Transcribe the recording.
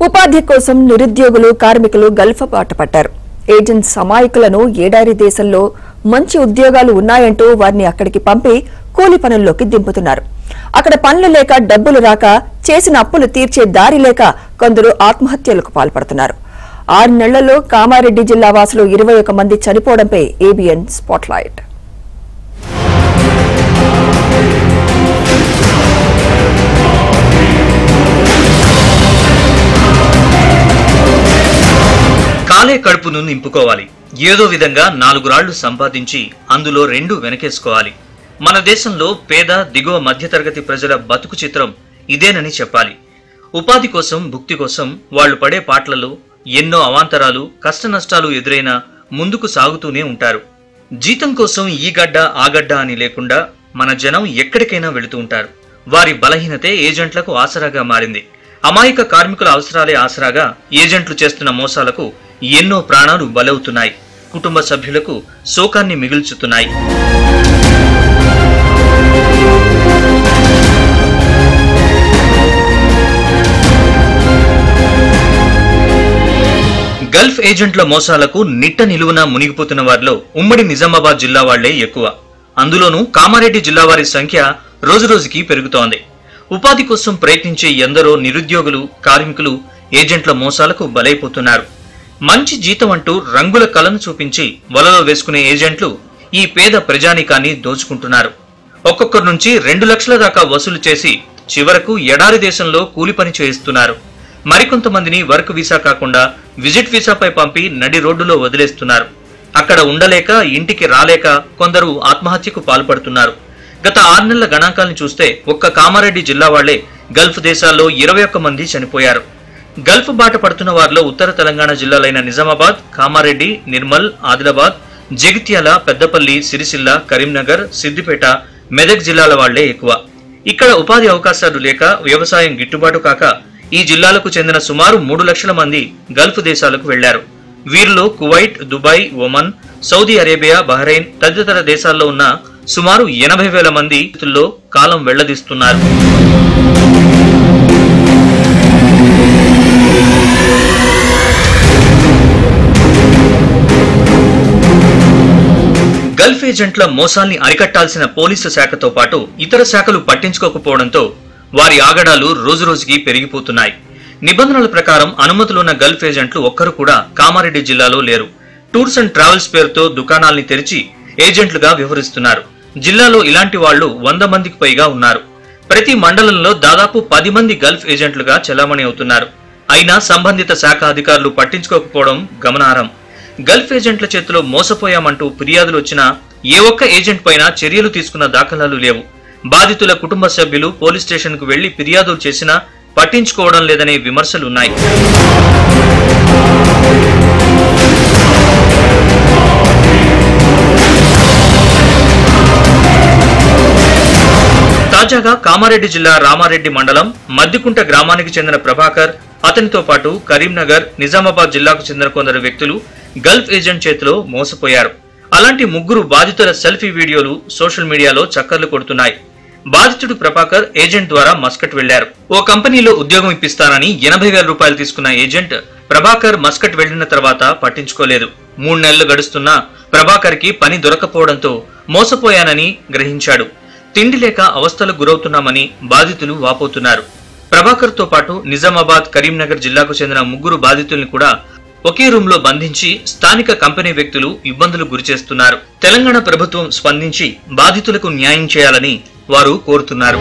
ఉపాధి కోసం నిరుద్యోగులు కార్మికులు గల్ఫ్ బాట పట్టారు. ఏజెంట్స్ అమాయకులను ఏడారి దేశంలో మంచి ఉద్యోగాలు ఉన్నాయంటూ వారిని అక్కడికి పంపి కూలి పనుల్లోకి దింపుతున్నారు. అక్కడ పనులు లేక డబ్బులు రాక చేసిన అప్పులు తీర్చే దారి లేక కొందరు ఆత్మహత్యలకు పాల్పడుతున్నారు. 6 నెలల్లో కామారెడ్డి జిల్లా వాసులు 21 మంది చనిపోవడంపై ఏబిఎన్ స్పాట్లైట్. కాలే కడుపును నింపుకోవాలి. ఏదో విధంగా 4 రాళ్లు సంపాదించి అందులో 2 వెనకేసుకోవాలి. మన దేశంలో పేద దిగువ మధ్యతరగతి ప్రజల బతుకు చిత్రం ఇదేనని చెప్పాలి. ఉపాధి కోసం భుక్తి కోసం వాళ్లు పడే పాట్లలో ఎన్నో అవాంతరాలు కష్టనష్టాలు ఎదురైనా ముందుకు సాగుతూనే ఉంటారు. జీతం కోసం ఈ గడ్డ ఆ గడ్డ అని లేకుండా మన జనం ఎక్కడికైనా వెళుతూ ఉంటారు. వారి బలహీనతే ఏజెంట్లకు ఆసరాగా మారింది. అమాయక కార్మికుల అవసరాలే ఆసరాగా ఏజెంట్లు చేస్తున్న మోసాలకు ఎన్నో ప్రాణాలు బలవుతున్నాయి. కుటుంబ సభ్యులకు శోకాన్ని మిగుల్చుతున్నాయి. గల్ఫ్ ఏజెంట్ల మోసాలకు నిట్ట నిలువున మునిగిపోతున్న వారిలో ఉమ్మడి నిజామాబాద్ జిల్లా వాళ్లే ఎక్కువ. అందులోనూ కామారెడ్డి జిల్లా వారి సంఖ్య రోజురోజుకి పెరుగుతోంది. ఉపాధి కోసం ప్రయత్నించే ఎందరో నిరుద్యోగులు కార్మికులు ఏజెంట్ల మోసాలకు బలైపోతున్నారు. మంచి జీతం అంటూ రంగుల కలను చూపించి వలలో వేసుకునే ఏజెంట్లు ఈ పేద ప్రజానీకాన్ని దోచుకుంటున్నారు. ఒక్కొక్కరి నుంచి 2 లక్షల దాకా వసూలు చేసి చివరకు ఎడారి దేశంలో కూలి పని చేయిస్తున్నారు. మరికొంతమందిని వర్క్ వీసా కాకుండా విజిట్ వీసాపై పంపి నడి రోడ్డులో వదిలేస్తున్నారు. అక్కడ ఉండలేక ఇంటికి రాలేక కొందరు ఆత్మహత్యకు పాల్పడుతున్నారు. గత 6 నెలల గణాంకాలను చూస్తే ఒక్క కామారెడ్డి జిల్లా వాళ్లే గల్ఫ్ దేశాల్లో 21 మంది చనిపోయారు. గల్ఫ్ బాట పడుతున్న వారిలో ఉత్తర తెలంగాణ జిల్లాలైన నిజామాబాద్, కామారెడ్డి, నిర్మల్, ఆదిలాబాద్, జగిత్యాల, పెద్దపల్లి, సిరిసిల్ల, కరీంనగర్, సిద్దిపేట, మెదక్ జిల్లాల వాళ్లే ఎక్కువ. ఇక్కడ ఉపాధి అవకాశాలు లేక వ్యవసాయం గిట్టుబాటు కాక ఈ జిల్లాలకు చెందిన సుమారు 3 లక్షల మంది గల్ఫ్ దేశాలకు వెళ్లారు. వీరిలో Kuwait, Dubai, Oman, Saudi Arabia, Bahrain తదితర దేశాల్లో ఉన్న సుమారు 80,000 మంది కాలం వెళ్లదీస్తున్నారు. గల్ఫ్ ఏజెంట్ల మోసాల్ని అరికట్టాల్సిన పోలీసు శాఖతో పాటు ఇతర శాఖలు పట్టించుకోకపోవడంతో వారి ఆగడాలు రోజురోజుకి పెరిగిపోతున్నాయి. నిబంధనల ప్రకారం అనుమతులున్న గల్ఫ్ ఏజెంట్లు ఒక్కరు కూడా కామారెడ్డి జిల్లాలో లేరు. టూర్స్ అండ్ ట్రావెల్స్ పేరుతో దుకాణాల్ని తెరిచి ఏజెంట్లుగా వ్యవహరిస్తున్నారు. జిల్లాలో ఇలాంటి వాళ్లు 100 మందికి పైగా ఉన్నారు. ప్రతి మండలంలో దాదాపు 10 మంది గల్ఫ్ ఏజెంట్లుగా చెలామణి అవుతున్నారు. అయినా సంబంధిత శాఖ అధికారులు పట్టించుకోకపోవడం గమనార్హం. గల్ఫ్ ఏజెంట్ల చేతిలో మోసపోయామంటూ ఫిర్యాదులు వచ్చినా ఏ ఒక్క ఏజెంట్ పైన చర్యలు తీసుకున్న దాఖలాలు లేవు. బాధితుల కుటుంబ సభ్యులు పోలీస్ స్టేషన్ కు వెళ్లి ఫిర్యాదులు చేసినా పట్టించుకోవడం లేదనే విమర్శలున్నాయి. తాజాగా కామారెడ్డి జిల్లా రామారెడ్డి మండలం మద్దికుంట గ్రామానికి చెందిన ప్రభాకర్, అతనితో పాటు కరీంనగర్, నిజామాబాద్ జిల్లాకు చెందిన కొందరు వ్యక్తులు గల్ఫ్ ఏజెంట్ చేతిలో మోసపోయారు. అలాంటి 3 బాధితుల సెల్ఫీ వీడియోలు సోషల్ మీడియాలో చక్కర్లు కొడుతున్నాయి. బాధితుడు ప్రభాకర్ ఏజెంట్ ద్వారా మస్కట్ వెళ్లారు. ఓ కంపెనీలో ఉద్యోగం ఇప్పిస్తానని 80,000 రూపాయలు తీసుకున్న ఏజెంట్ ప్రభాకర్ మస్కట్ వెళ్లిన తర్వాత పట్టించుకోలేదు. 3 నెలలు గడుస్తున్నా ప్రభాకర్ కి పని దొరకపోవడంతో మోసపోయానని గ్రహించాడు. తిండి లేక అవస్థలకు గురవుతున్నామని బాధితులు వాపోతున్నారు. ప్రభాకర్ తో పాటు నిజామాబాద్, కరీంనగర్ జిల్లాకు చెందిన 3 బాధితుల్ని కూడా ఒకే రూమ్ లో బంధించి స్థానిక కంపెనీ వ్యక్తులు ఇబ్బందులకు గురిచేస్తున్నారు. తెలంగాణ ప్రభుత్వం స్పందించి బాధితులకు న్యాయం చేయాలని వారు కోరుతున్నారు.